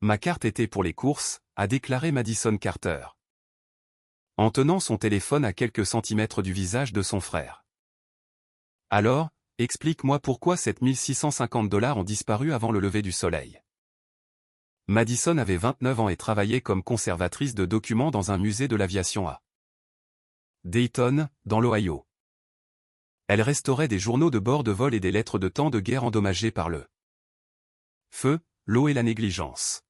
Ma carte était pour les courses, a déclaré Madison Carter, en tenant son téléphone à quelques centimètres du visage de son frère. Alors, explique-moi pourquoi 7650 $ ont disparu avant le lever du soleil. Madison avait 29 ans et travaillait comme conservatrice de documents dans un musée de l'aviation à Dayton, dans l'Ohio. Elle restaurait des journaux de bord de vol et des lettres de temps de guerre endommagées par le feu, l'eau et la négligence.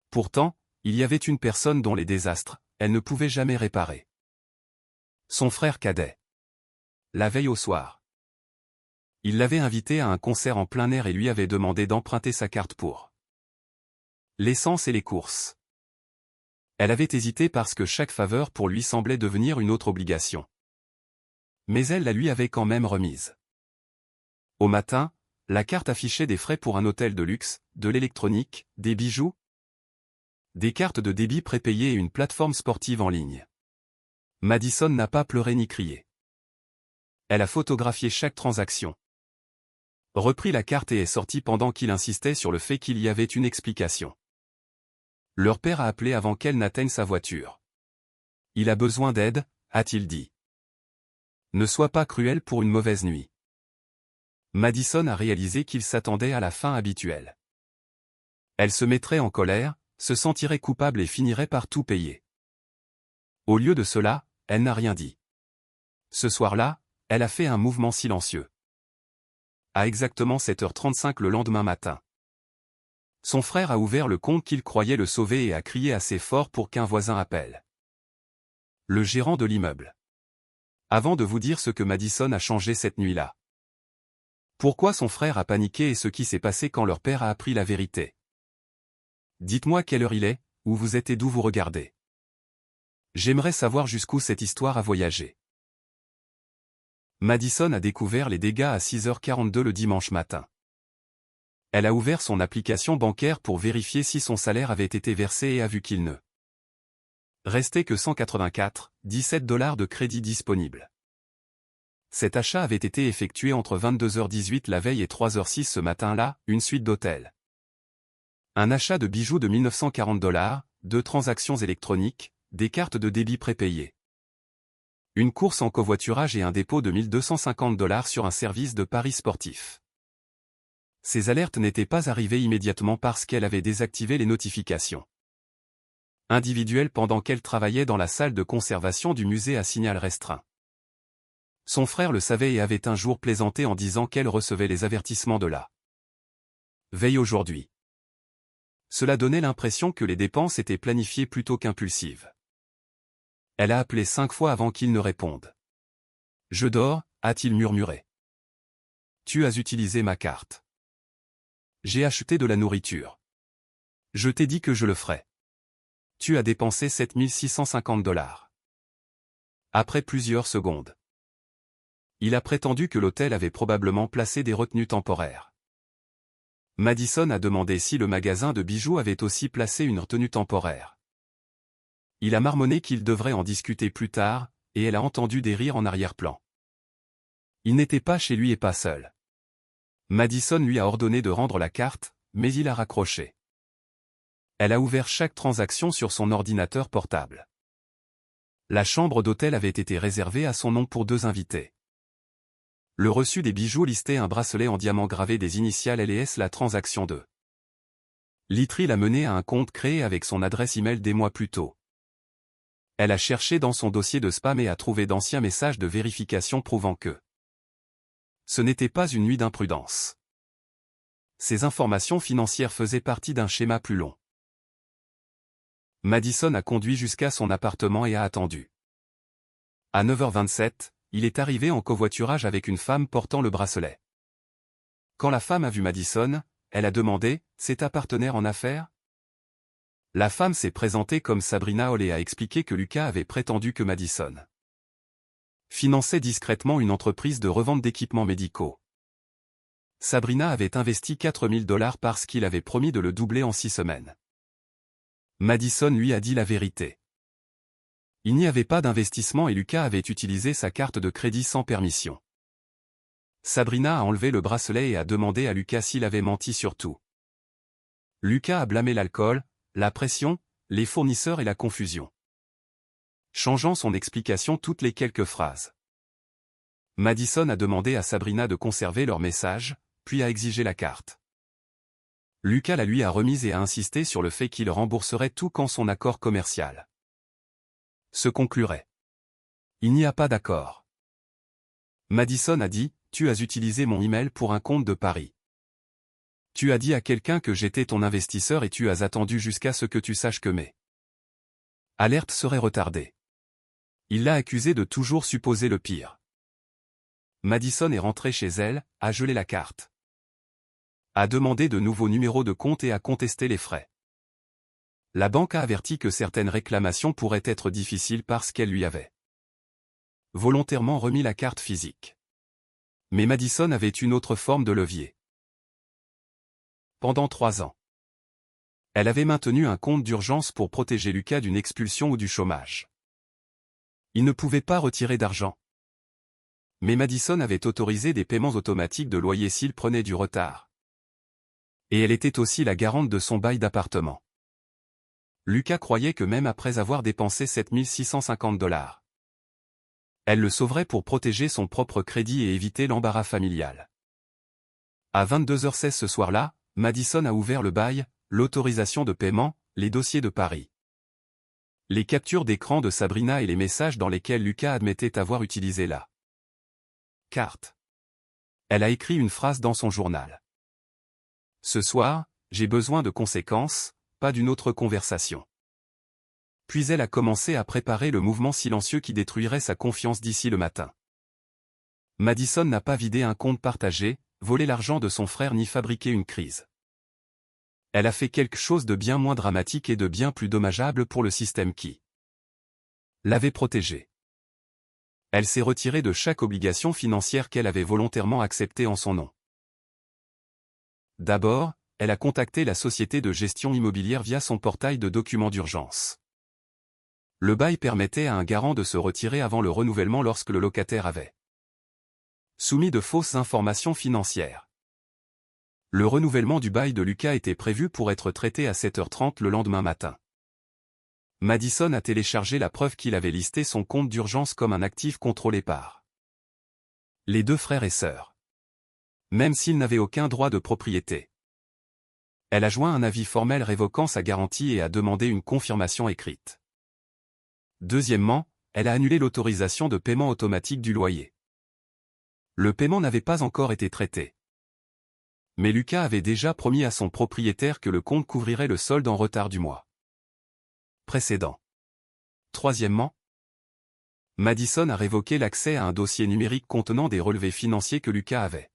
Pourtant, il y avait une personne dont les désastres, elle ne pouvait jamais réparer. Son frère cadet. La veille au soir, il l'avait invité à un concert en plein air et lui avait demandé d'emprunter sa carte pour l'essence et les courses. Elle avait hésité parce que chaque faveur pour lui semblait devenir une autre obligation. Mais elle la lui avait quand même remise. Au matin, la carte affichait des frais pour un hôtel de luxe, de l'électronique, des bijoux, des cartes de débit prépayées et une plateforme sportive en ligne. Madison n'a pas pleuré ni crié. Elle a photographié chaque transaction, repris la carte et est sortie pendant qu'il insistait sur le fait qu'il y avait une explication. Leur père a appelé avant qu'elle n'atteigne sa voiture. Il a besoin d'aide, a-t-il dit. Ne sois pas cruel pour une mauvaise nuit. Madison a réalisé qu'il s'attendait à la fin habituelle. Elle se mettrait en colère, se sentirait coupable et finirait par tout payer. Au lieu de cela, elle n'a rien dit. Ce soir-là, elle a fait un mouvement silencieux. À exactement 7h35 le lendemain matin, son frère a ouvert le compte qu'il croyait le sauver et a crié assez fort pour qu'un voisin appelle le gérant de l'immeuble. Avant de vous dire ce que Madison a changé cette nuit-là. Pourquoi son frère a paniqué et ce qui s'est passé quand leur père a appris la vérité. Dites-moi quelle heure il est, où vous êtes et d'où vous regardez. J'aimerais savoir jusqu'où cette histoire a voyagé. Madison a découvert les dégâts à 6h42 le dimanche matin. Elle a ouvert son application bancaire pour vérifier si son salaire avait été versé et a vu qu'il ne restait que 184,17 $ de crédit disponible. Cet achat avait été effectué entre 22h18 la veille et 3h06 ce matin-là, une suite d'hôtels. Un achat de bijoux de 1940 $, 2 transactions électroniques, des cartes de débit prépayées. Une course en covoiturage et un dépôt de 1250 $ sur un service de paris sportif. Ces alertes n'étaient pas arrivées immédiatement parce qu'elle avait désactivé les notifications individuelles pendant qu'elle travaillait dans la salle de conservation du musée à signal restreint. Son frère le savait et avait un jour plaisanté en disant qu'elle recevait les avertissements de la veille aujourd'hui. Cela donnait l'impression que les dépenses étaient planifiées plutôt qu'impulsives. Elle a appelé 5 fois avant qu'il ne réponde. « Je dors », a-t-il murmuré. « Tu as utilisé ma carte. J'ai acheté de la nourriture. Je t'ai dit que je le ferais. Tu as dépensé 7650 $. Après plusieurs secondes, il a prétendu que l'hôtel avait probablement placé des retenues temporaires. Madison a demandé si le magasin de bijoux avait aussi placé une retenue temporaire. Il a marmonné qu'il devrait en discuter plus tard, et elle a entendu des rires en arrière-plan. Il n'était pas chez lui et pas seul. Madison lui a ordonné de rendre la carte, mais il a raccroché. Elle a ouvert chaque transaction sur son ordinateur portable. La chambre d'hôtel avait été réservée à son nom pour 2 invités. Le reçu des bijoux listait un bracelet en diamant gravé des initiales L et S. La transaction de Litry l'a menée à un compte créé avec son adresse email des mois plus tôt. Elle a cherché dans son dossier de spam et a trouvé d'anciens messages de vérification prouvant que ce n'était pas une nuit d'imprudence. Ces informations financières faisaient partie d'un schéma plus long. Madison a conduit jusqu'à son appartement et a attendu. À 9h27, il est arrivé en covoiturage avec une femme portant le bracelet. Quand la femme a vu Madison, elle a demandé « C'est ta partenaire en affaires ?» La femme s'est présentée comme Sabrina Hall et a expliqué que Lucas avait prétendu que Madison finançait discrètement une entreprise de revente d'équipements médicaux. Sabrina avait investi 4000 $ parce qu'il avait promis de le doubler en 6 semaines. Madison lui a dit la vérité. Il n'y avait pas d'investissement et Lucas avait utilisé sa carte de crédit sans permission. Sabrina a enlevé le bracelet et a demandé à Lucas s'il avait menti sur tout. Lucas a blâmé l'alcool, la pression, les fournisseurs et la confusion, changeant son explication toutes les quelques phrases. Madison a demandé à Sabrina de conserver leur message, puis a exigé la carte. Lucas la lui a remise et a insisté sur le fait qu'il rembourserait tout quand son accord commercial se conclurait. Il n'y a pas d'accord. Madison a dit, tu as utilisé mon email pour un compte de Paris. Tu as dit à quelqu'un que j'étais ton investisseur et tu as attendu jusqu'à ce que tu saches que mes alertes seraient retardées. Il l'a accusé de toujours supposer le pire. Madison est rentrée chez elle, a gelé la carte, a demandé de nouveaux numéros de compte et a contesté les frais. La banque a averti que certaines réclamations pourraient être difficiles parce qu'elle lui avait volontairement remis la carte physique. Mais Madison avait une autre forme de levier. Pendant 3 ans, elle avait maintenu un compte d'urgence pour protéger Lucas d'une expulsion ou du chômage. Il ne pouvait pas retirer d'argent. Mais Madison avait autorisé des paiements automatiques de loyer s'il prenait du retard. Et elle était aussi la garante de son bail d'appartement. Lucas croyait que même après avoir dépensé 7 650 $, elle le sauverait pour protéger son propre crédit et éviter l'embarras familial. À 22h16 ce soir-là, Madison a ouvert le bail, l'autorisation de paiement, les dossiers de Paris, les captures d'écran de Sabrina et les messages dans lesquels Lucas admettait avoir utilisé la carte. Elle a écrit une phrase dans son journal. Ce soir, j'ai besoin de conséquences, pas d'une autre conversation. Puis elle a commencé à préparer le mouvement silencieux qui détruirait sa confiance d'ici le matin. Madison n'a pas vidé un compte partagé, volé l'argent de son frère ni fabriqué une crise. Elle a fait quelque chose de bien moins dramatique et de bien plus dommageable pour le système qui l'avait protégée. Elle s'est retirée de chaque obligation financière qu'elle avait volontairement acceptée en son nom. D'abord, elle a contacté la société de gestion immobilière via son portail de documents d'urgence. Le bail permettait à un garant de se retirer avant le renouvellement lorsque le locataire avait soumis de fausses informations financières. Le renouvellement du bail de Lucas était prévu pour être traité à 7h30 le lendemain matin. Madison a téléchargé la preuve qu'il avait listé son compte d'urgence comme un actif contrôlé par les 2 frères et sœurs, même s'ils n'avaient aucun droit de propriété. Elle a joint un avis formel révoquant sa garantie et a demandé une confirmation écrite. Deuxièmement, elle a annulé l'autorisation de paiement automatique du loyer. Le paiement n'avait pas encore été traité. Mais Lucas avait déjà promis à son propriétaire que le compte couvrirait le solde en retard du mois précédent. Troisièmement, Madison a révoqué l'accès à un dossier numérique contenant des relevés financiers que Lucas avait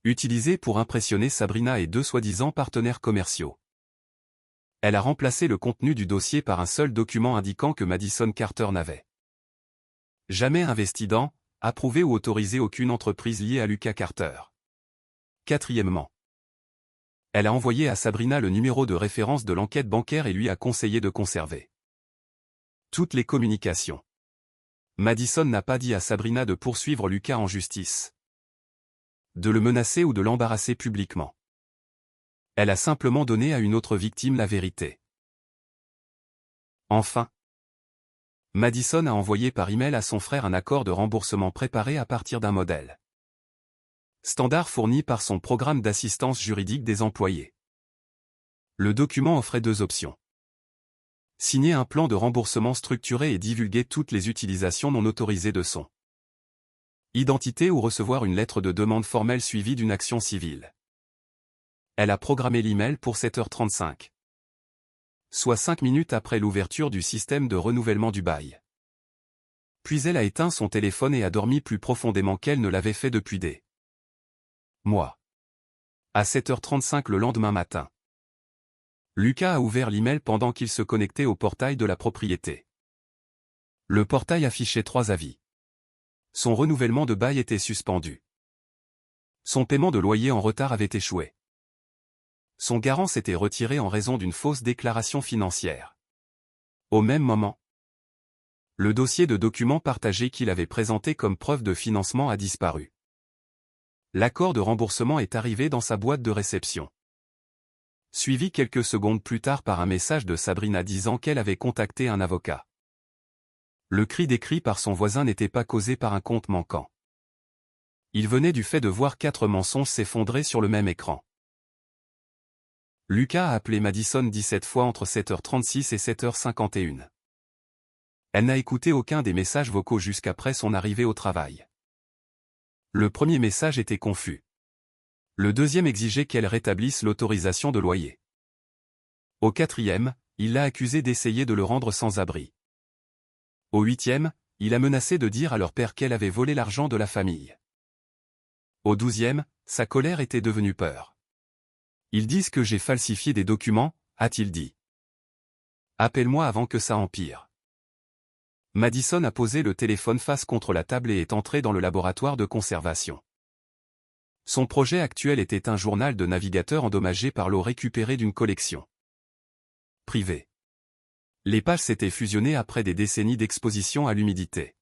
utilisés pour impressionner Sabrina et 2 soi-disant partenaires commerciaux. Elle a remplacé le contenu du dossier par un seul document indiquant que Madison Carter n'avait jamais investi dans, approuvé ou autorisé aucune entreprise liée à Lucas Carter. Quatrièmement, elle a envoyé à Sabrina le numéro de référence de l'enquête bancaire et lui a conseillé de conserver toutes les communications. Madison n'a pas dit à Sabrina de poursuivre Lucas en justice, de le menacer ou de l'embarrasser publiquement. Elle a simplement donné à une autre victime la vérité. Enfin, Madison a envoyé par email à son frère un accord de remboursement préparé à partir d'un modèle standard fourni par son programme d'assistance juridique des employés. Le document offrait 2 options. Signer un plan de remboursement structuré et divulguer toutes les utilisations non autorisées de son identité ou recevoir une lettre de demande formelle suivie d'une action civile. Elle a programmé l'email pour 7h35. Soit 5 minutes après l'ouverture du système de renouvellement du bail. Puis elle a éteint son téléphone et a dormi plus profondément qu'elle ne l'avait fait depuis des mois. À 7h35 le lendemain matin, Lucas a ouvert l'email pendant qu'il se connectait au portail de la propriété. Le portail affichait 3 avis. Son renouvellement de bail était suspendu. Son paiement de loyer en retard avait échoué. Son garant s'était retiré en raison d'une fausse déclaration financière. Au même moment, le dossier de documents partagés qu'il avait présenté comme preuve de financement a disparu. L'accord de remboursement est arrivé dans sa boîte de réception. suivi quelques secondes plus tard par un message de Sabrina disant qu'elle avait contacté un avocat. Le cri décrit par son voisin n'était pas causé par un compte manquant. Il venait du fait de voir 4 mensonges s'effondrer sur le même écran. Lucas a appelé Madison 17 fois entre 7h36 et 7h51. Elle n'a écouté aucun des messages vocaux jusqu'après son arrivée au travail. Le premier message était confus. Le deuxième exigeait qu'elle rétablisse l'autorisation de loyer. Au 4e, il l'a accusée d'essayer de le rendre sans abri. Au 8e, il a menacé de dire à leur père qu'elle avait volé l'argent de la famille. Au 12e, sa colère était devenue peur. Ils disent que j'ai falsifié des documents, a-t-il dit. Appelle-moi avant que ça empire. Madison a posé le téléphone face contre la table et est entré dans le laboratoire de conservation. Son projet actuel était un journal de navigateur endommagé par l'eau récupérée d'une collection privée. Les pages s'étaient fusionnées après des décennies d'exposition à l'humidité.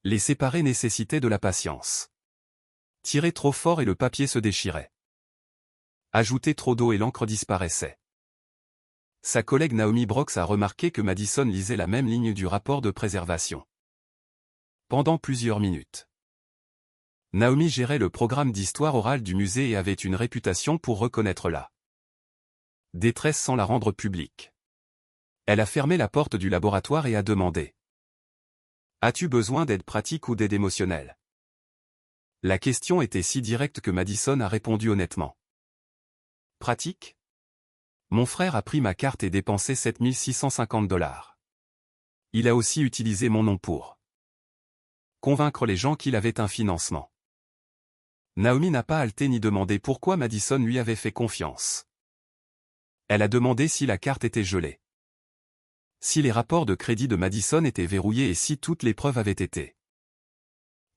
Les séparer nécessitait de la patience. Tirer trop fort et le papier se déchirait. Ajouter trop d'eau et l'encre disparaissait. Sa collègue Naomi Brooks a remarqué que Madison lisait la même ligne du rapport de préservation. Pendant plusieurs minutes. Naomi gérait le programme d'histoire orale du musée et avait une réputation pour reconnaître la détresse sans la rendre publique. Elle a fermé la porte du laboratoire et a demandé : As-tu besoin d'aide pratique ou d'aide émotionnelle ? La question était si directe que Madison a répondu honnêtement. Pratique ? Mon frère a pris ma carte et dépensé 7 650 $. Il a aussi utilisé mon nom pour convaincre les gens qu'il avait un financement. Naomi n'a pas halté ni demandé pourquoi Madison lui avait fait confiance. Elle a demandé si la carte était gelée, si les rapports de crédit de Madison étaient verrouillés et si toutes les preuves avaient été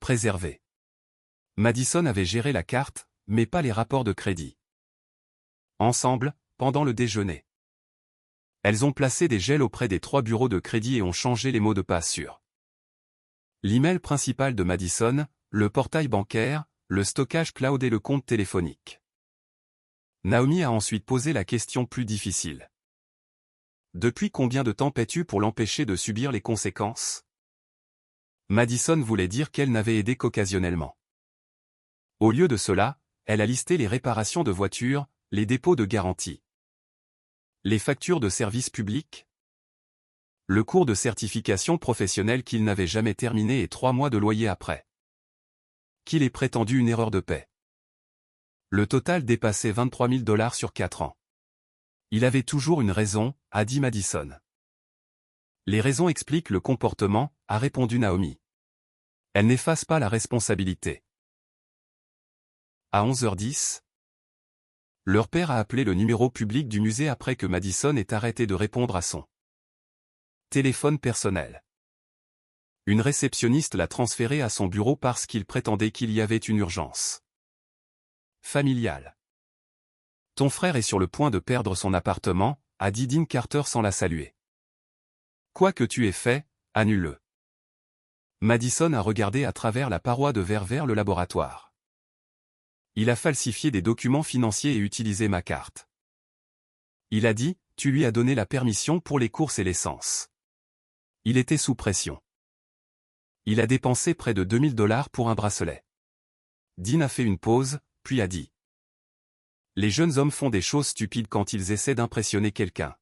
préservées. Madison avait géré la carte, mais pas les rapports de crédit. Ensemble, pendant le déjeuner, elles ont placé des gels auprès des 3 bureaux de crédit et ont changé les mots de passe sur l'email principal de Madison, le portail bancaire, le stockage cloud et le compte téléphonique. Naomi a ensuite posé la question plus difficile. Depuis combien de temps paies-tu pour l'empêcher de subir les conséquences ? Madison voulait dire qu'elle n'avait aidé qu'occasionnellement. Au lieu de cela, elle a listé les réparations de voitures, les dépôts de garantie, les factures de services publics, le cours de certification professionnelle qu'il n'avait jamais terminé et 3 mois de loyer après, qu'il ait prétendu une erreur de paie. Le total dépassait 23 000 $ sur 4 ans. Il avait toujours une raison, a dit Madison. Les raisons expliquent le comportement, a répondu Naomi. Elles n'effacent pas la responsabilité. À 11h10, leur père a appelé le numéro public du musée après que Madison ait arrêté de répondre à son téléphone personnel. Une réceptionniste l'a transféré à son bureau parce qu'il prétendait qu'il y avait une urgence familiale. Ton frère est sur le point de perdre son appartement, a dit Dean Carter sans la saluer. Quoi que tu aies fait, annule-le. Madison a regardé à travers la paroi de verre vers le laboratoire. Il a falsifié des documents financiers et utilisé ma carte. Il a dit, tu lui as donné la permission pour les courses et l'essence. Il était sous pression. Il a dépensé près de 2 000 $ pour un bracelet. Dean a fait une pause, puis a dit. Les jeunes hommes font des choses stupides quand ils essaient d'impressionner quelqu'un.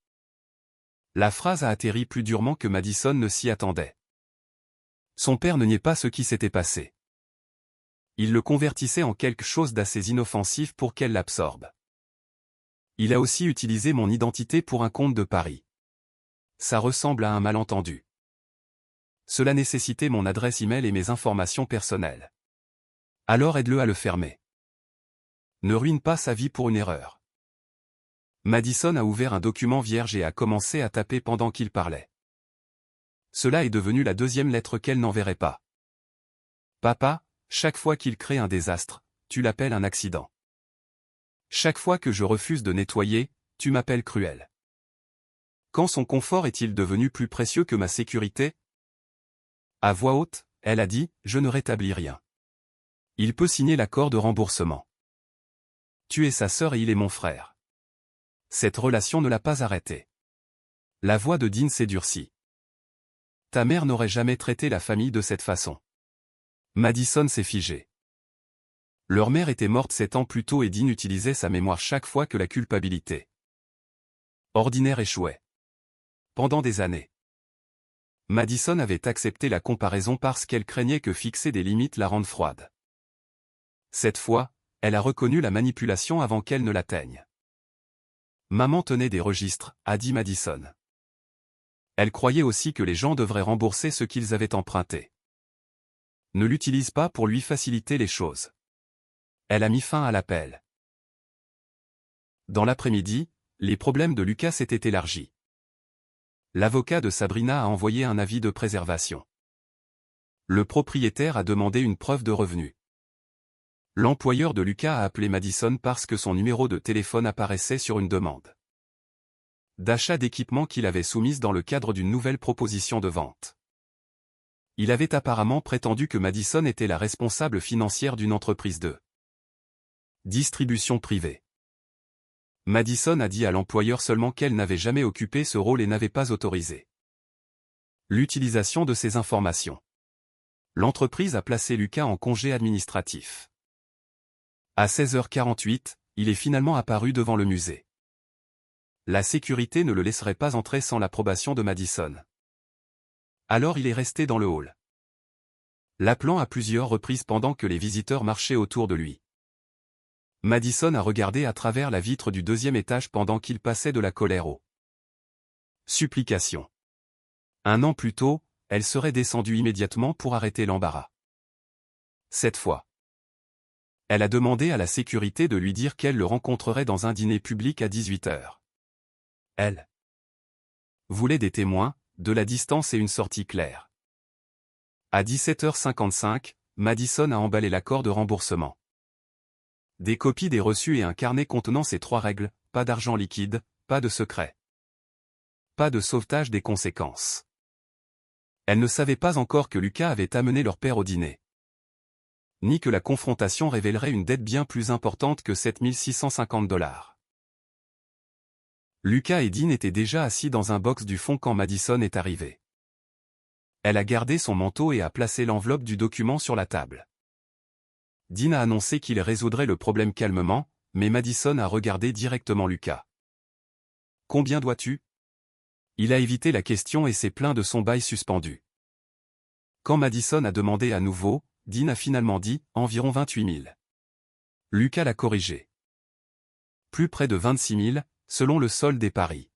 La phrase a atterri plus durement que Madison ne s'y attendait. Son père ne niait pas ce qui s'était passé. Il le convertissait en quelque chose d'assez inoffensif pour qu'elle l'absorbe. Il a aussi utilisé mon identité pour un compte de Paris. Ça ressemble à un malentendu. Cela nécessitait mon adresse email et mes informations personnelles. Alors aide-le à le fermer. Ne ruine pas sa vie pour une erreur. Madison a ouvert un document vierge et a commencé à taper pendant qu'il parlait. Cela est devenu la 2e lettre qu'elle n'enverrait pas. Papa, chaque fois qu'il crée un désastre, tu l'appelles un accident. Chaque fois que je refuse de nettoyer, tu m'appelles cruel. Quand son confort est-il devenu plus précieux que ma sécurité ? À voix haute, elle a dit, je ne rétablis rien. Il peut signer l'accord de remboursement. Tu es sa sœur et il est mon frère. Cette relation ne l'a pas arrêté. La voix de Dean s'est durcie. Ta mère n'aurait jamais traité la famille de cette façon. Madison s'est figée. Leur mère était morte 7 ans plus tôt et Dean utilisait sa mémoire chaque fois que la culpabilité ordinaire échouait. Pendant des années. Madison avait accepté la comparaison parce qu'elle craignait que fixer des limites la rende froide. Cette fois, elle a reconnu la manipulation avant qu'elle ne l'atteigne. Maman tenait des registres, a dit Madison. Elle croyait aussi que les gens devraient rembourser ce qu'ils avaient emprunté. Ne l'utilise pas pour lui faciliter les choses. Elle a mis fin à l'appel. Dans l'après-midi, les problèmes de Lucas s'étaient élargis. L'avocat de Sabrina a envoyé un avis de préservation. Le propriétaire a demandé une preuve de revenu. L'employeur de Lucas a appelé Madison parce que son numéro de téléphone apparaissait sur une demande d'achat d'équipement qu'il avait soumise dans le cadre d'une nouvelle proposition de vente. Il avait apparemment prétendu que Madison était la responsable financière d'une entreprise de distribution privée. Madison a dit à l'employeur seulement qu'elle n'avait jamais occupé ce rôle et n'avait pas autorisé l'utilisation de ces informations. L'entreprise a placé Lucas en congé administratif. À 16h48, il est finalement apparu devant le musée. La sécurité ne le laisserait pas entrer sans l'approbation de Madison. Alors il est resté dans le hall, l'appelant à plusieurs reprises pendant que les visiteurs marchaient autour de lui. Madison a regardé à travers la vitre du 2e étage pendant qu'il passait de la colère aux supplications. 1 an plus tôt, elle serait descendue immédiatement pour arrêter l'embarras. Cette fois, elle a demandé à la sécurité de lui dire qu'elle le rencontrerait dans un dîner public à 18h. Elle voulait des témoins, de la distance et une sortie claire. À 17h55, Madison a emballé l'accord de remboursement. Des copies des reçus et un carnet contenant ces 3 règles, pas d'argent liquide, pas de secret. Pas de sauvetage des conséquences. Elle ne savait pas encore que Lucas avait amené leur père au dîner. Ni que la confrontation révélerait une dette bien plus importante que 7 650 $. Lucas et Dean étaient déjà assis dans un box du fond quand Madison est arrivée. Elle a gardé son manteau et a placé l'enveloppe du document sur la table. Dean a annoncé qu'il résoudrait le problème calmement, mais Madison a regardé directement Lucas. « Combien dois-tu » Il a évité la question et s'est plaint de son bail suspendu. Quand Madison a demandé à nouveau, Dean a finalement dit « environ 28 000 ». Lucas l'a corrigé. Plus près de 26 000, selon le solde des paris.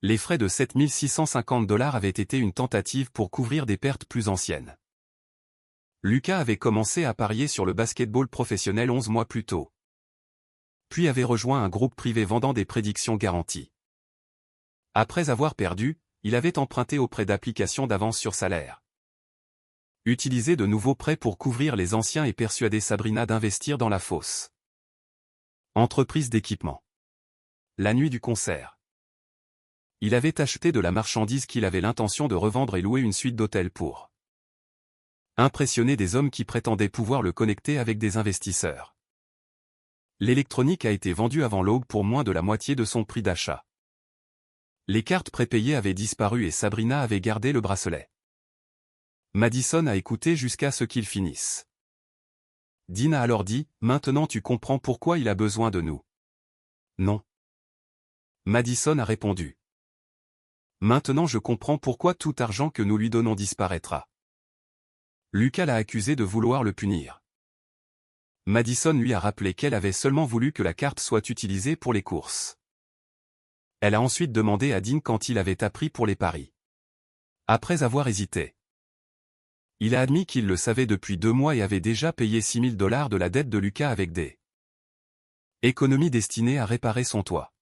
Les frais de 7 650 $ avaient été une tentative pour couvrir des pertes plus anciennes. Lucas avait commencé à parier sur le basketball professionnel 11 mois plus tôt. Puis avait rejoint un groupe privé vendant des prédictions garanties. Après avoir perdu, il avait emprunté auprès d'applications d'avance sur salaire. Utilisé de nouveaux prêts pour couvrir les anciens et persuader Sabrina d'investir dans la fausse entreprise d'équipement. La nuit du concert. Il avait acheté de la marchandise qu'il avait l'intention de revendre et louer une suite d'hôtels pour impressionner des hommes qui prétendaient pouvoir le connecter avec des investisseurs. L'électronique a été vendue avant l'aube pour moins de la moitié de son prix d'achat. Les cartes prépayées avaient disparu et Sabrina avait gardé le bracelet. Madison a écouté jusqu'à ce qu'il finisse. Dean a alors dit, « Maintenant tu comprends pourquoi il a besoin de nous. » Non. Madison a répondu. « Maintenant je comprends pourquoi tout argent que nous lui donnons disparaîtra. » Lucas l'a accusé de vouloir le punir. Madison lui a rappelé qu'elle avait seulement voulu que la carte soit utilisée pour les courses. Elle a ensuite demandé à Dean quand il avait appris pour les paris. Après avoir hésité, il a admis qu'il le savait depuis 2 mois et avait déjà payé 6 000 $ de la dette de Lucas avec des économies destinées à réparer son toit.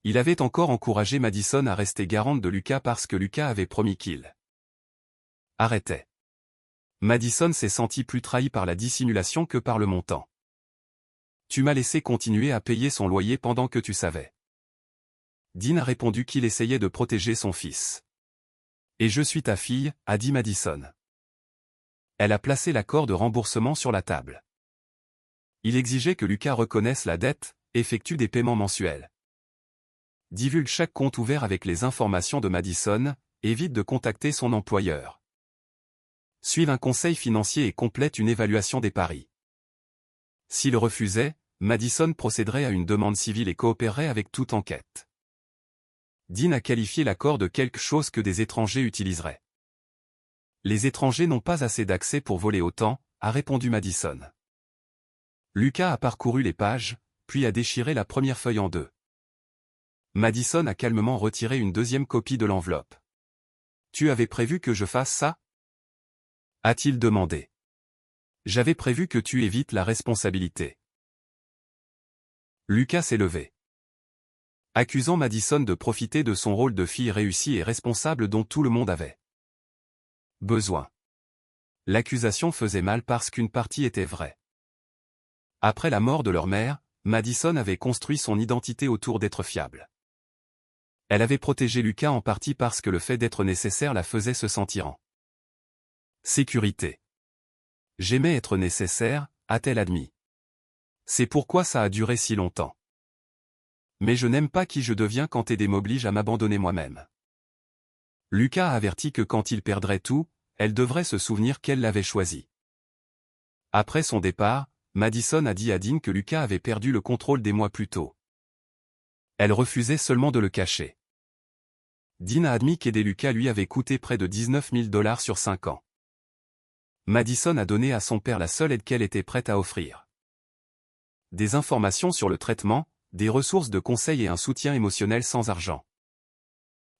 Il avait encore encouragé Madison à rester garante de Lucas parce que Lucas avait promis qu'il arrêtait. Madison s'est senti plus trahi par la dissimulation que par le montant. « Tu m'as laissé continuer à payer son loyer pendant que tu savais. » Dean a répondu qu'il essayait de protéger son fils. « Et je suis ta fille » a dit Madison. Elle a placé l'accord de remboursement sur la table. Il exigeait que Lucas reconnaisse la dette, effectue des paiements mensuels. Divulgue chaque compte ouvert avec les informations de Madison, évite de contacter son employeur. Suive un conseil financier et complète une évaluation des paris. S'il refusait, Madison procéderait à une demande civile et coopérerait avec toute enquête. Dean a qualifié l'accord de quelque chose que des étrangers utiliseraient. Les étrangers n'ont pas assez d'accès pour voler autant, a répondu Madison. Lucas a parcouru les pages, puis a déchiré la première feuille en deux. Madison a calmement retiré une deuxième copie de l'enveloppe. « Tu avais prévu que je fasse ça ?» a-t-il demandé. « J'avais prévu que tu évites la responsabilité. » Lucas s'est levé, accusant Madison de profiter de son rôle de fille réussie et responsable dont tout le monde avait besoin. L'accusation faisait mal parce qu'une partie était vraie. Après la mort de leur mère, Madison avait construit son identité autour d'être fiable. Elle avait protégé Lucas en partie parce que le fait d'être nécessaire la faisait se sentir en sécurité. « J'aimais être nécessaire », a-t-elle admis. « C'est pourquoi ça a duré si longtemps. Mais je n'aime pas qui je deviens quand Eddie m'oblige à m'abandonner moi-même. » Lucas a averti que quand il perdrait tout, elle devrait se souvenir qu'elle l'avait choisi. Après son départ, Madison a dit à Dean que Lucas avait perdu le contrôle des mois plus tôt. Elle refusait seulement de le cacher. Dean a admis qu'aider Lucas lui avait coûté près de 19 000 $ sur 5 ans. Madison a donné à son père la seule aide qu'elle était prête à offrir. Des informations sur le traitement, des ressources de conseil et un soutien émotionnel sans argent.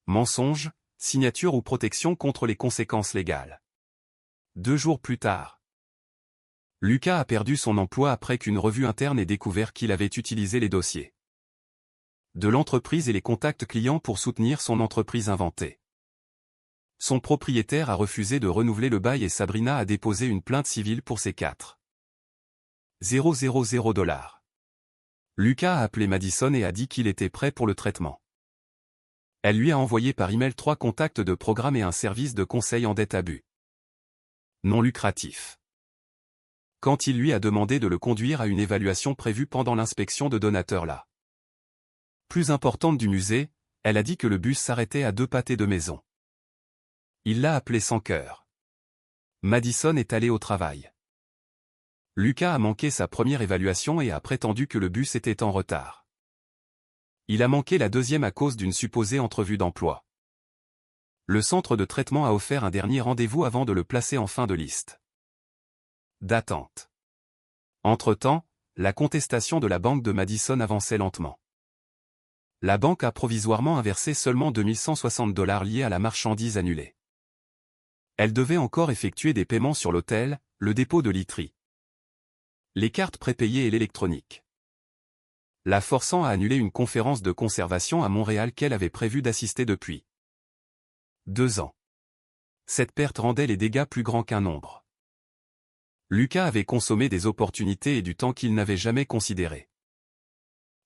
Mensonge, signature ou protection contre les conséquences légales. 2 jours plus tard, Lucas a perdu son emploi après qu'une revue interne ait découvert qu'il avait utilisé les dossiers de l'entreprise et les contacts clients pour soutenir son entreprise inventée. Son propriétaire a refusé de renouveler le bail et Sabrina a déposé une plainte civile pour ses 4,000 $. Lucas a appelé Madison et a dit qu'il était prêt pour le traitement. Elle lui a envoyé par email 3 contacts de programme et un service de conseil en dette à but non lucratif. Quand il lui a demandé de le conduire à une évaluation prévue pendant l'inspection de donateurs la plus importante du musée, elle a dit que le bus s'arrêtait à 2 pâtés de maison. Il l'a appelé sans cœur. Madison est allé au travail. Lucas a manqué sa première évaluation et a prétendu que le bus était en retard. Il a manqué la deuxième à cause d'une supposée entrevue d'emploi. Le centre de traitement a offert un dernier rendez-vous avant de le placer en fin de liste d'attente. Entre-temps, la contestation de la banque de Madison avançait lentement. La banque a provisoirement inversé seulement 2160 $ liés à la marchandise annulée. Elle devait encore effectuer des paiements sur l'hôtel, le dépôt de literie, les cartes prépayées et l'électronique, la forçant à annuler une conférence de conservation à Montréal qu'elle avait prévu d'assister depuis 2 ans. Cette perte rendait les dégâts plus grands qu'un nombre. Lucas avait consommé des opportunités et du temps qu'il n'avait jamais considéré.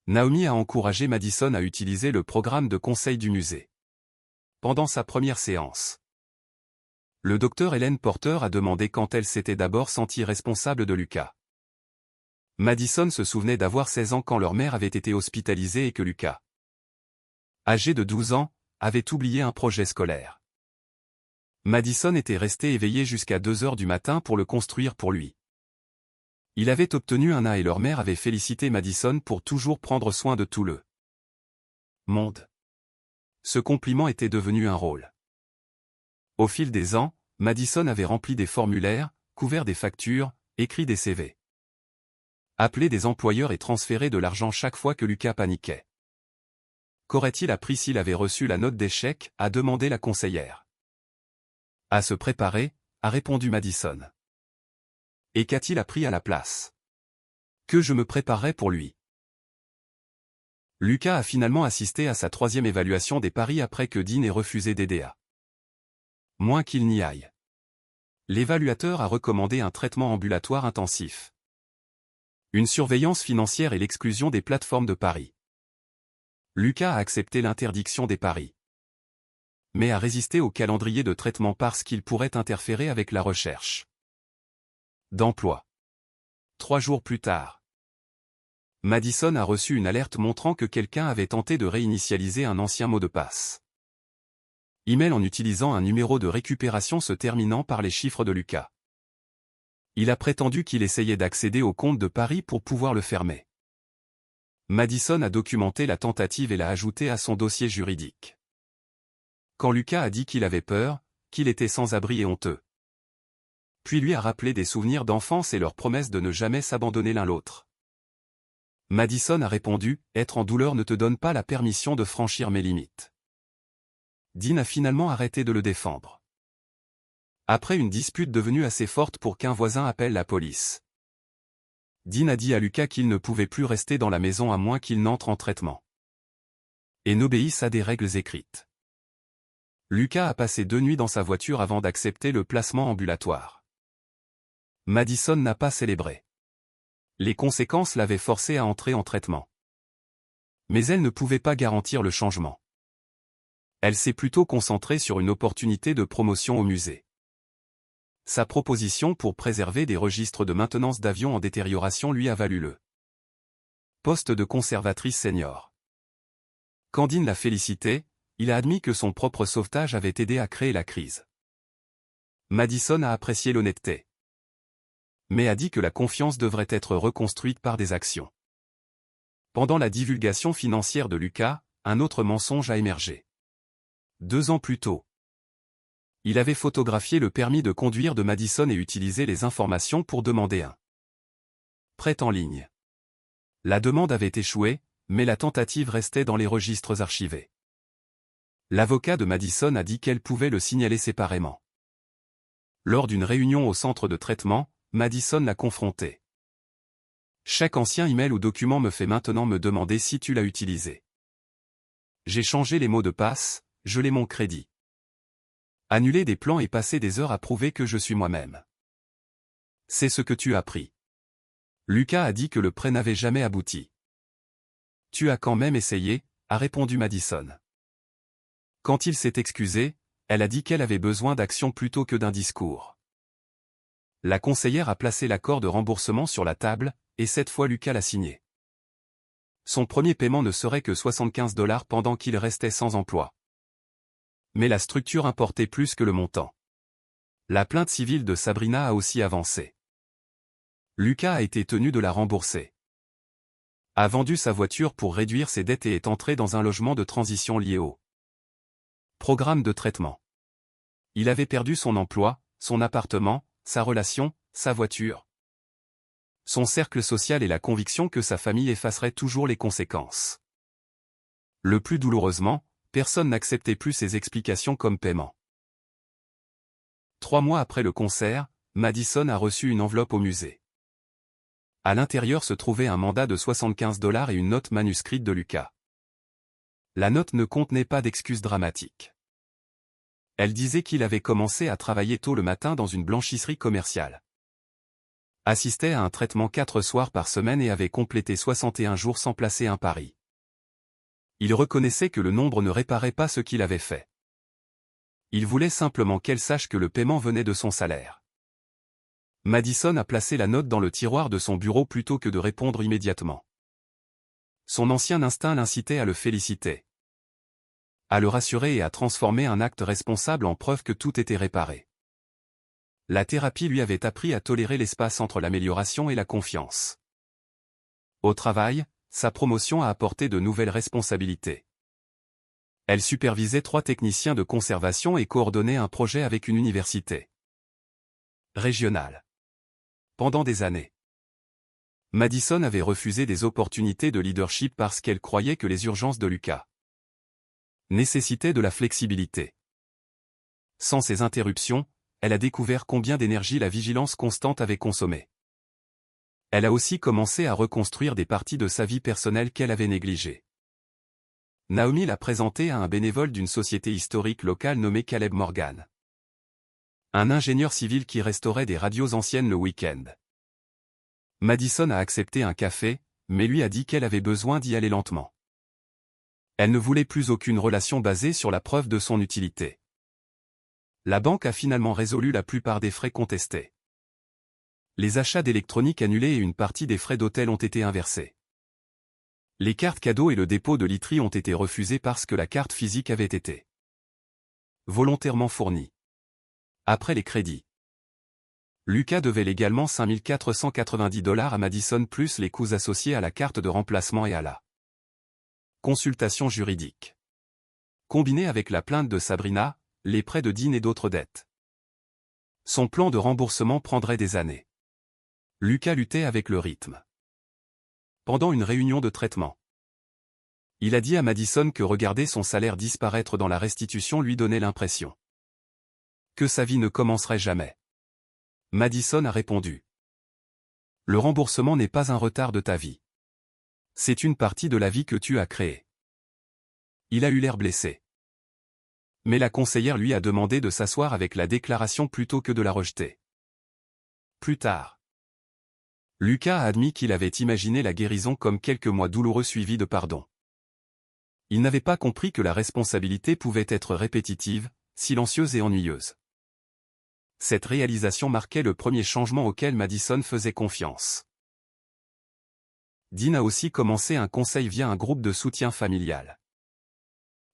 Naomi a encouragé Madison à utiliser le programme de conseil du musée. Pendant sa première séance, le docteur Hélène Porter a demandé quand elle s'était d'abord sentie responsable de Lucas. Madison se souvenait d'avoir 16 ans quand leur mère avait été hospitalisée et que Lucas, âgé de 12 ans, avait oublié un projet scolaire. Madison était resté éveillé jusqu'à 2 heures du matin pour le construire pour lui. Il avait obtenu un A et leur mère avait félicité Madison pour toujours prendre soin de tout le monde. Ce compliment était devenu un rôle. Au fil des ans, Madison avait rempli des formulaires, couvert des factures, écrit des CV, appelé des employeurs et transféré de l'argent chaque fois que Lucas paniquait. Qu'aurait-il appris s'il avait reçu la note d'échec, a demandé la conseillère. À se préparer, a répondu Madison. Et qu'a-t-il appris à la place? Que je me préparais pour lui. Lucas a finalement assisté à sa 3e évaluation des paris après que Dean ait refusé d'aider à moins qu'il n'y aille. L'évaluateur a recommandé un traitement ambulatoire intensif, une surveillance financière et l'exclusion des plateformes de paris. Lucas a accepté l'interdiction des paris, mais a résisté au calendrier de traitement parce qu'il pourrait interférer avec la recherche d'emploi. 3 jours plus tard, Madison a reçu une alerte montrant que quelqu'un avait tenté de réinitialiser un ancien mot de passe. Email en utilisant un numéro de récupération se terminant par les chiffres de Lucas. Il a prétendu qu'il essayait d'accéder au compte de Paris pour pouvoir le fermer. Madison a documenté la tentative et l'a ajoutée à son dossier juridique. Quand Lucas a dit qu'il avait peur, qu'il était sans abri et honteux. Puis lui a rappelé des souvenirs d'enfance et leur promesse de ne jamais s'abandonner l'un l'autre. Madison a répondu, « Être en douleur ne te donne pas la permission de franchir mes limites. » Dean a finalement arrêté de le défendre. Après une dispute devenue assez forte pour qu'un voisin appelle la police. Dean a dit à Lucas qu'il ne pouvait plus rester dans la maison à moins qu'il n'entre en traitement. Et n'obéisse à des règles écrites. Lucas a passé 2 nuits dans sa voiture avant d'accepter le placement ambulatoire. Madison n'a pas célébré. Les conséquences l'avaient forcé à entrer en traitement. Mais elle ne pouvait pas garantir le changement. Elle s'est plutôt concentrée sur une opportunité de promotion au musée. Sa proposition pour préserver des registres de maintenance d'avions en détérioration lui a valu le poste de conservatrice senior. Quand Dean l'a félicité, il a admis que son propre sauvetage avait aidé à créer la crise. Madison a apprécié l'honnêteté, mais a dit que la confiance devrait être reconstruite par des actions. Pendant la divulgation financière de Lucas, un autre mensonge a émergé. 2 ans plus tôt, il avait photographié le permis de conduire de Madison et utilisé les informations pour demander un prêt en ligne. La demande avait échoué, mais la tentative restait dans les registres archivés. L'avocat de Madison a dit qu'elle pouvait le signaler séparément. Lors d'une réunion au centre de traitement, Madison l'a confronté. Chaque ancien email ou document me fait maintenant me demander si tu l'as utilisé. J'ai changé les mots de passe, gelé mon crédit. Annuler des plans et passer des heures à prouver que je suis moi-même. C'est ce que tu as pris. Lucas a dit que le prêt n'avait jamais abouti. Tu as quand même essayé, a répondu Madison. Quand il s'est excusé, elle a dit qu'elle avait besoin d'action plutôt que d'un discours. La conseillère a placé l'accord de remboursement sur la table, et cette fois Lucas l'a signé. Son premier paiement ne serait que 75 $ pendant qu'il restait sans emploi. Mais la structure importait plus que le montant. La plainte civile de Sabrina a aussi avancé. Lucas a été tenu de la rembourser. A vendu sa voiture pour réduire ses dettes et est entré dans un logement de transition lié au programme de traitement. Il avait perdu son emploi, son appartement, sa relation, sa voiture, son cercle social et la conviction que sa famille effacerait toujours les conséquences. Le plus douloureusement, personne n'acceptait plus ses explications comme paiement. 3 mois après le concert, Madison a reçu une enveloppe au musée. À l'intérieur se trouvait un mandat de 75 $ et une note manuscrite de Lucas. La note ne contenait pas d'excuses dramatiques. Elle disait qu'il avait commencé à travailler tôt le matin dans une blanchisserie commerciale. Assistait à un traitement 4 soirs par semaine et avait complété 61 jours sans placer un pari. Il reconnaissait que le nombre ne réparait pas ce qu'il avait fait. Il voulait simplement qu'elle sache que le paiement venait de son salaire. Madison a placé la note dans le tiroir de son bureau plutôt que de répondre immédiatement. Son ancien instinct l'incitait à le féliciter, à le rassurer et à transformer un acte responsable en preuve que tout était réparé. La thérapie lui avait appris à tolérer l'espace entre l'amélioration et la confiance. Au travail, sa promotion a apporté de nouvelles responsabilités. Elle supervisait 3 techniciens de conservation et coordonnait un projet avec une université régionale. Pendant des années, Madison avait refusé des opportunités de leadership parce qu'elle croyait que les urgences de Lucas nécessitaient de la flexibilité. Sans ces interruptions, elle a découvert combien d'énergie la vigilance constante avait consommé. Elle a aussi commencé à reconstruire des parties de sa vie personnelle qu'elle avait négligées. Naomi l'a présentée à un bénévole d'une société historique locale nommée Caleb Morgan. Un ingénieur civil qui restaurait des radios anciennes le week-end. Madison a accepté un café, mais lui a dit qu'elle avait besoin d'y aller lentement. Elle ne voulait plus aucune relation basée sur la preuve de son utilité. La banque a finalement résolu la plupart des frais contestés. Les achats d'électronique annulés et une partie des frais d'hôtel ont été inversés. Les cartes cadeaux et le dépôt de literie ont été refusés parce que la carte physique avait été volontairement fournie. Après les crédits, Lucas devait légalement $5 490 à Madison plus les coûts associés à la carte de remplacement et à la consultation juridique. Combiné avec la plainte de Sabrina, les prêts de Dean et d'autres dettes. Son plan de remboursement prendrait des années. Lucas luttait avec le rythme. Pendant une réunion de traitement, il a dit à Madison que regarder son salaire disparaître dans la restitution lui donnait l'impression que sa vie ne commencerait jamais. Madison a répondu. Le remboursement n'est pas un retard de ta vie. C'est une partie de la vie que tu as créée. Il a eu l'air blessé. Mais la conseillère lui a demandé de s'asseoir avec la déclaration plutôt que de la rejeter. Plus tard, Lucas a admis qu'il avait imaginé la guérison comme quelques mois douloureux suivis de pardon. Il n'avait pas compris que la responsabilité pouvait être répétitive, silencieuse et ennuyeuse. Cette réalisation marquait le premier changement auquel Madison faisait confiance. Dean a aussi commencé un conseil via un groupe de soutien familial.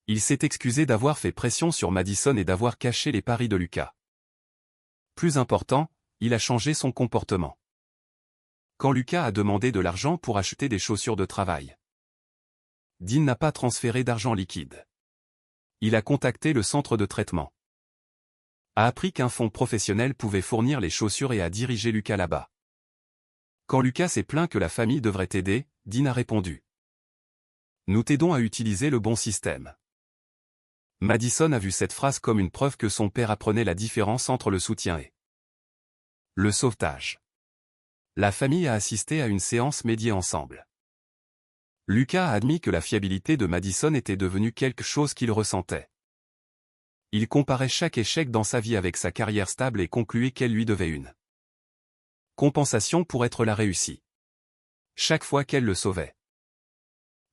Il s'est excusé d'avoir fait pression sur Madison et d'avoir caché les paris de Lucas. Plus important, il a changé son comportement. Quand Lucas a demandé de l'argent pour acheter des chaussures de travail, Dean n'a pas transféré d'argent liquide. Il a contacté le centre de traitement, a appris qu'un fonds professionnel pouvait fournir les chaussures et a dirigé Lucas là-bas. Quand Lucas s'est plaint que la famille devrait aider, Dean a répondu. Nous t'aidons à utiliser le bon système. Madison a vu cette phrase comme une preuve que son père apprenait la différence entre le soutien et le sauvetage. La famille a assisté à une séance médiée ensemble. Lucas a admis que la fiabilité de Madison était devenue quelque chose qu'il ressentait. Il comparait chaque échec dans sa vie avec sa carrière stable et concluait qu'elle lui devait une compensation pour être la réussie. Chaque fois qu'elle le sauvait,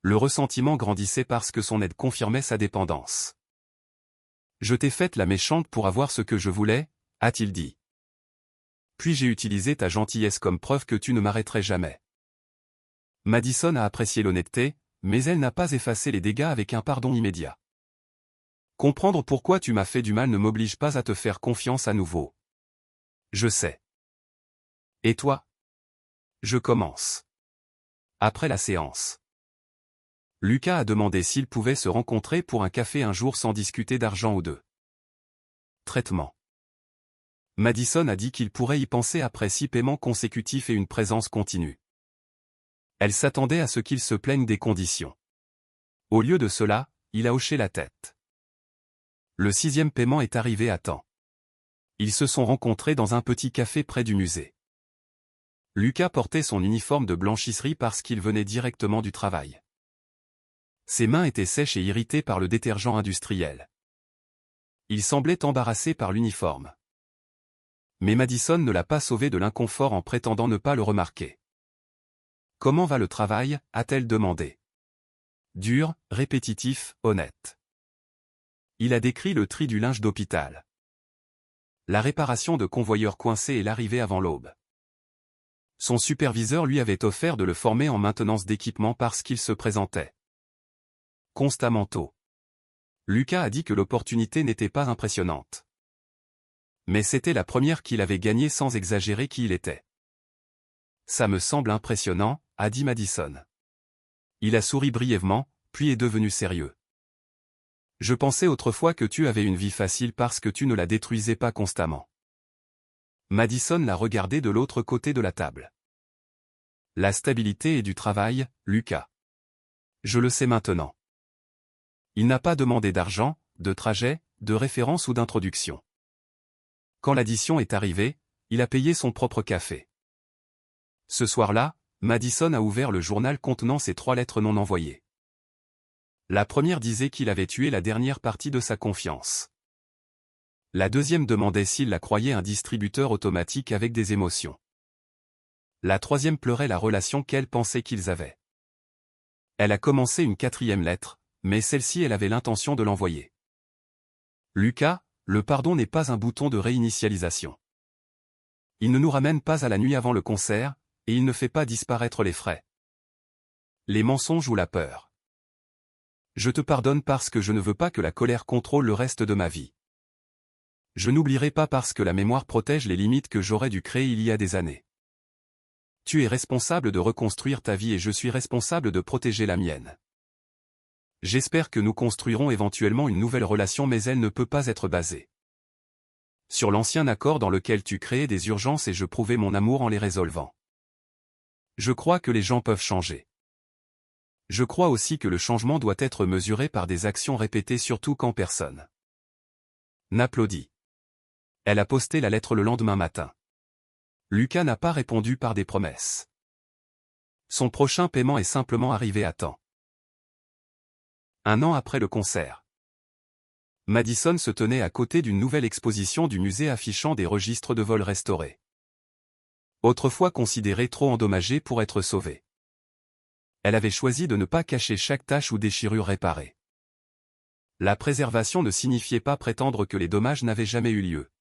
le ressentiment grandissait parce que son aide confirmait sa dépendance. Je t'ai faite la méchante pour avoir ce que je voulais, a-t-il dit. Puis j'ai utilisé ta gentillesse comme preuve que tu ne m'arrêterais jamais. Madison a apprécié l'honnêteté, mais elle n'a pas effacé les dégâts avec un pardon immédiat. Comprendre pourquoi tu m'as fait du mal ne m'oblige pas à te faire confiance à nouveau. Je sais. Et toi? Je commence. Après la séance, Lucas a demandé s'ils pouvaient se rencontrer pour un café un jour sans discuter d'argent ou de traitement. Madison a dit qu'il pourrait y penser après 6 paiements consécutifs et une présence continue. Elle s'attendait à ce qu'il se plaigne des conditions. Au lieu de cela, il a hoché la tête. Le 6e paiement est arrivé à temps. Ils se sont rencontrés dans un petit café près du musée. Lucas portait son uniforme de blanchisserie parce qu'il venait directement du travail. Ses mains étaient sèches et irritées par le détergent industriel. Il semblait embarrassé par l'uniforme. Mais Madison ne l'a pas sauvé de l'inconfort en prétendant ne pas le remarquer. « Comment va le travail ?» a-t-elle demandé. Dur, répétitif, honnête. Il a décrit le tri du linge d'hôpital, la réparation de convoyeurs coincés et l'arrivée avant l'aube. Son superviseur lui avait offert de le former en maintenance d'équipement parce qu'il se présentait constamment tôt. Lucas a dit que l'opportunité n'était pas impressionnante. Mais c'était la première qu'il avait gagnée sans exagérer qui il était. Ça me semble impressionnant, a dit Madison. Il a souri brièvement, puis est devenu sérieux. Je pensais autrefois que tu avais une vie facile parce que tu ne la détruisais pas constamment. Madison l'a regardé de l'autre côté de la table. La stabilité et du travail, Lucas. Je le sais maintenant. Il n'a pas demandé d'argent, de trajet, de référence ou d'introduction. Quand l'addition est arrivée, il a payé son propre café. Ce soir-là, Madison a ouvert le journal contenant ses 3 lettres non envoyées. La première disait qu'il avait tué la dernière partie de sa confiance. La deuxième demandait s'il la croyait un distributeur automatique avec des émotions. La troisième pleurait la relation qu'elle pensait qu'ils avaient. Elle a commencé une 4e lettre, mais celle-ci elle avait l'intention de l'envoyer. Lucas, le pardon n'est pas un bouton de réinitialisation. Il ne nous ramène pas à la nuit avant le concert, et il ne fait pas disparaître les frais. les mensonges ou la peur. Je te pardonne parce que je ne veux pas que la colère contrôle le reste de ma vie. Je n'oublierai pas parce que la mémoire protège les limites que j'aurais dû créer il y a des années. Tu es responsable de reconstruire ta vie et je suis responsable de protéger la mienne. J'espère que nous construirons éventuellement une nouvelle relation mais elle ne peut pas être basée sur l'ancien accord dans lequel tu créais des urgences et je prouvais mon amour en les résolvant. Je crois que les gens peuvent changer. Je crois aussi que le changement doit être mesuré par des actions répétées surtout quand personne n'applaudit. Elle a posté la lettre le lendemain matin. Lucas n'a pas répondu par des promesses. Son prochain paiement est simplement arrivé à temps. Un an après le concert, Madison se tenait à côté d'une nouvelle exposition du musée affichant des registres de vol restaurés. Autrefois considérés trop endommagés pour être sauvés. Elle avait choisi de ne pas cacher chaque tache ou déchirure réparée. La préservation ne signifiait pas prétendre que les dommages n'avaient jamais eu lieu.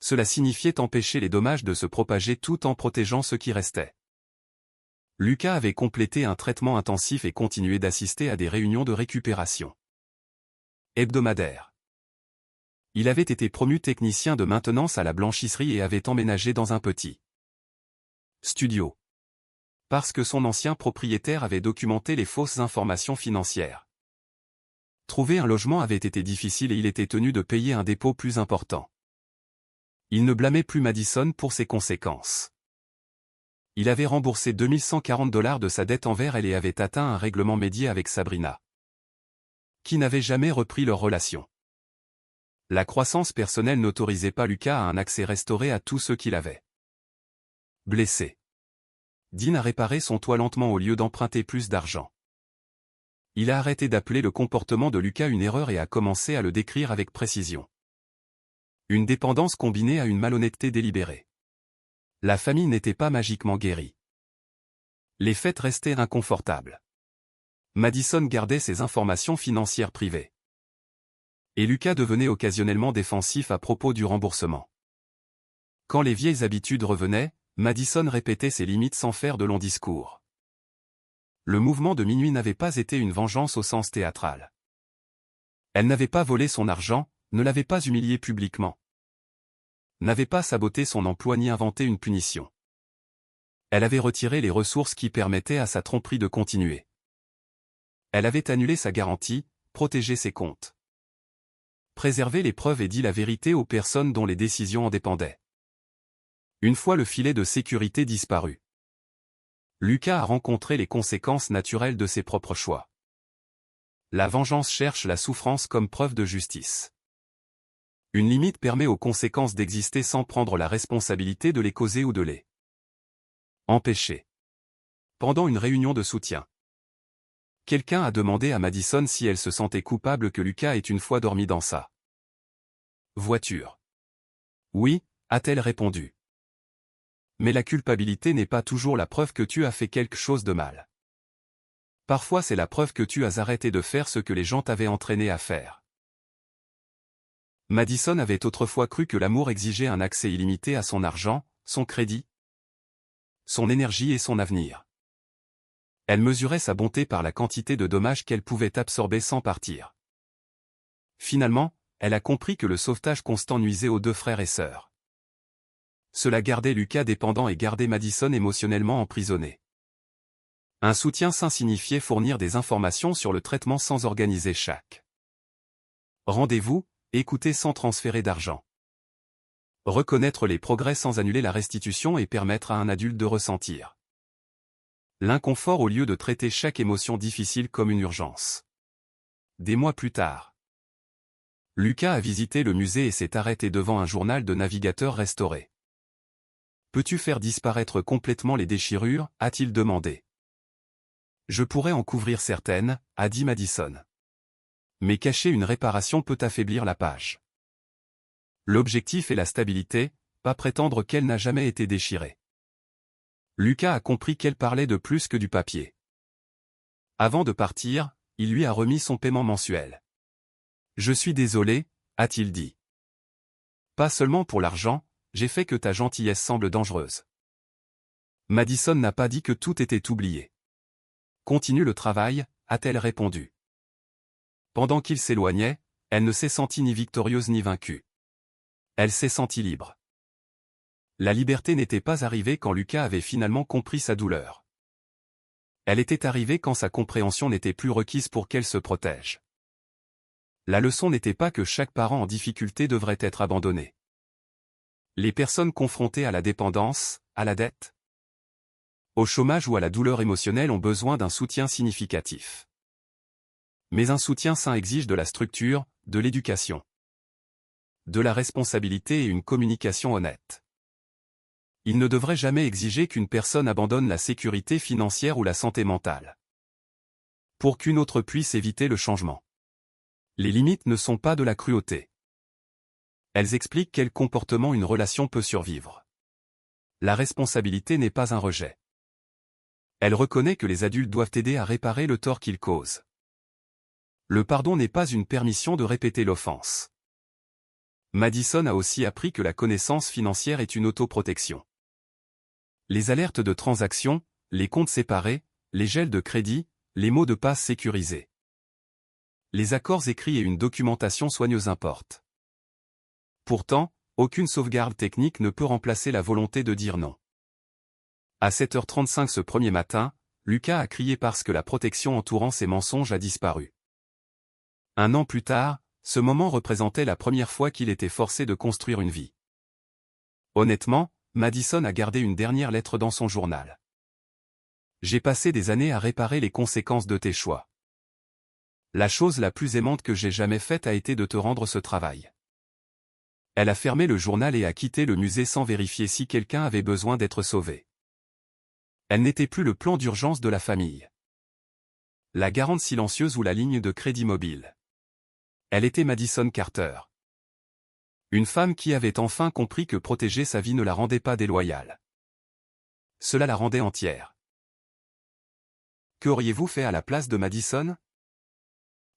Cela signifiait empêcher les dommages de se propager tout en protégeant ce qui restait. Lucas avait complété un traitement intensif et continué d'assister à des réunions de récupération hebdomadaires. Il avait été promu technicien de maintenance à la blanchisserie et avait emménagé dans un petit studio. Parce que son ancien propriétaire avait documenté les fausses informations financières. Trouver un logement avait été difficile et il était tenu de payer un dépôt plus important. Il ne blâmait plus Madison pour ses conséquences. Il avait remboursé $2140 de sa dette envers elle et avait atteint un règlement médié avec Sabrina, qui n'avait jamais repris leur relation. La croissance personnelle n'autorisait pas Lucas à un accès restauré à tout ce qu'il avait. Blessé, Dean a réparé son toit lentement au lieu d'emprunter plus d'argent. Il a arrêté d'appeler le comportement de Lucas une erreur et a commencé à le décrire avec précision. Une dépendance combinée à une malhonnêteté délibérée. La famille n'était pas magiquement guérie. Les fêtes restaient inconfortables. Madison gardait ses informations financières privées. Et Lucas devenait occasionnellement défensif à propos du remboursement. Quand les vieilles habitudes revenaient, Madison répétait ses limites sans faire de longs discours. Le mouvement de minuit n'avait pas été une vengeance au sens théâtral. Elle n'avait pas volé son argent, ne l'avait pas humilié publiquement. N'avait pas saboté son emploi ni inventé une punition. Elle avait retiré les ressources qui permettaient à sa tromperie de continuer. Elle avait annulé sa garantie, protégé ses comptes. Préservé les preuves et dit la vérité aux personnes dont les décisions en dépendaient. Une fois le filet de sécurité disparu, Lucas a rencontré les conséquences naturelles de ses propres choix. La vengeance cherche la souffrance comme preuve de justice. Une limite permet aux conséquences d'exister sans prendre la responsabilité de les causer ou de les empêcher. Pendant une réunion de soutien, quelqu'un a demandé à Madison si elle se sentait coupable que Lucas ait une fois dormi dans sa voiture. Oui, a-t-elle répondu. Mais la culpabilité n'est pas toujours la preuve que tu as fait quelque chose de mal. Parfois c'est la preuve que tu as arrêté de faire ce que les gens t'avaient entraîné à faire. Madison avait autrefois cru que l'amour exigeait un accès illimité à son argent, son crédit, son énergie et son avenir. Elle mesurait sa bonté par la quantité de dommages qu'elle pouvait absorber sans partir. Finalement, elle a compris que le sauvetage constant nuisait aux deux frères et sœurs. Cela gardait Lucas dépendant et gardait Madison émotionnellement emprisonné. Un soutien sain signifiait fournir des informations sur le traitement sans organiser chaque rendez-vous, écouter sans transférer d'argent. Reconnaître les progrès sans annuler la restitution et permettre à un adulte de ressentir l'inconfort au lieu de traiter chaque émotion difficile comme une urgence. Des mois plus tard, Lucas a visité le musée et s'est arrêté devant un journal de navigateur restauré. « Peux-tu faire disparaître complètement les déchirures » a-t-il demandé. « Je pourrais en couvrir certaines » a dit Madison. « Mais cacher une réparation peut affaiblir la page. L'objectif est la stabilité, pas prétendre qu'elle n'a jamais été déchirée. » Lucas a compris qu'elle parlait de plus que du papier. Avant de partir, il lui a remis son paiement mensuel. « Je suis désolé » a-t-il dit. « Pas seulement pour l'argent, j'ai fait que ta gentillesse semble dangereuse. » Madison n'a pas dit que tout était oublié. Continue le travail, a-t-elle répondu. Pendant qu'il s'éloignait, elle ne s'est sentie ni victorieuse ni vaincue. Elle s'est sentie libre. La liberté n'était pas arrivée quand Lucas avait finalement compris sa douleur. Elle était arrivée quand sa compréhension n'était plus requise pour qu'elle se protège. La leçon n'était pas que chaque parent en difficulté devrait être abandonné. Les personnes confrontées à la dépendance, à la dette, au chômage ou à la douleur émotionnelle ont besoin d'un soutien significatif. Mais un soutien sain exige de la structure, de l'éducation, de la responsabilité et une communication honnête. Il ne devrait jamais exiger qu'une personne abandonne la sécurité financière ou la santé mentale pour qu'une autre puisse éviter le changement. Les limites ne sont pas de la cruauté. Elles expliquent quel comportement une relation peut survivre. La responsabilité n'est pas un rejet. Elle reconnaît que les adultes doivent aider à réparer le tort qu'ils causent. Le pardon n'est pas une permission de répéter l'offense. Madison a aussi appris que la connaissance financière est une autoprotection. Les alertes de transaction, les comptes séparés, les gels de crédit, les mots de passe sécurisés. Les accords écrits et une documentation soigneuse importent. Pourtant, aucune sauvegarde technique ne peut remplacer la volonté de dire non. À 7h35 ce premier matin, Lucas a crié parce que la protection entourant ses mensonges a disparu. Un an plus tard, ce moment représentait la première fois qu'il était forcé de construire une vie. Honnêtement, Madison a gardé une dernière lettre dans son journal. J'ai passé des années à réparer les conséquences de tes choix. La chose la plus aimante que j'ai jamais faite a été de te rendre ce travail. Elle a fermé le journal et a quitté le musée sans vérifier si quelqu'un avait besoin d'être sauvé. Elle n'était plus le plan d'urgence de la famille, la garante silencieuse ou la ligne de crédit mobile. Elle était Madison Carter. Une femme qui avait enfin compris que protéger sa vie ne la rendait pas déloyale. Cela la rendait entière. Qu'auriez-vous fait à la place de Madison?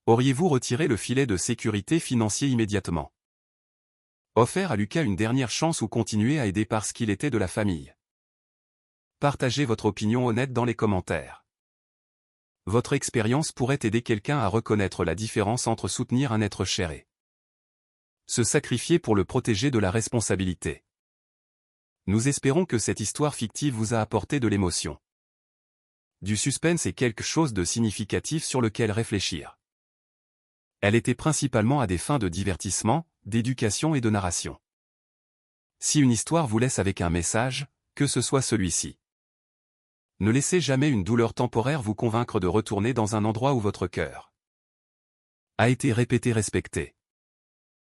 Auriez-vous retiré le filet de sécurité financier immédiatement? Offert à Lucas une dernière chance ou continué à aider parce qu'il était de la famille? Partagez votre opinion honnête dans les commentaires. Votre expérience pourrait aider quelqu'un à reconnaître la différence entre soutenir un être cher et se sacrifier pour le protéger de la responsabilité. Nous espérons que cette histoire fictive vous a apporté de l'émotion, du suspense et quelque chose de significatif sur lequel réfléchir. Elle était principalement à des fins de divertissement, d'éducation et de narration. Si une histoire vous laisse avec un message, que ce soit celui-ci. Ne laissez jamais une douleur temporaire vous convaincre de retourner dans un endroit où votre cœur a été répété respecté.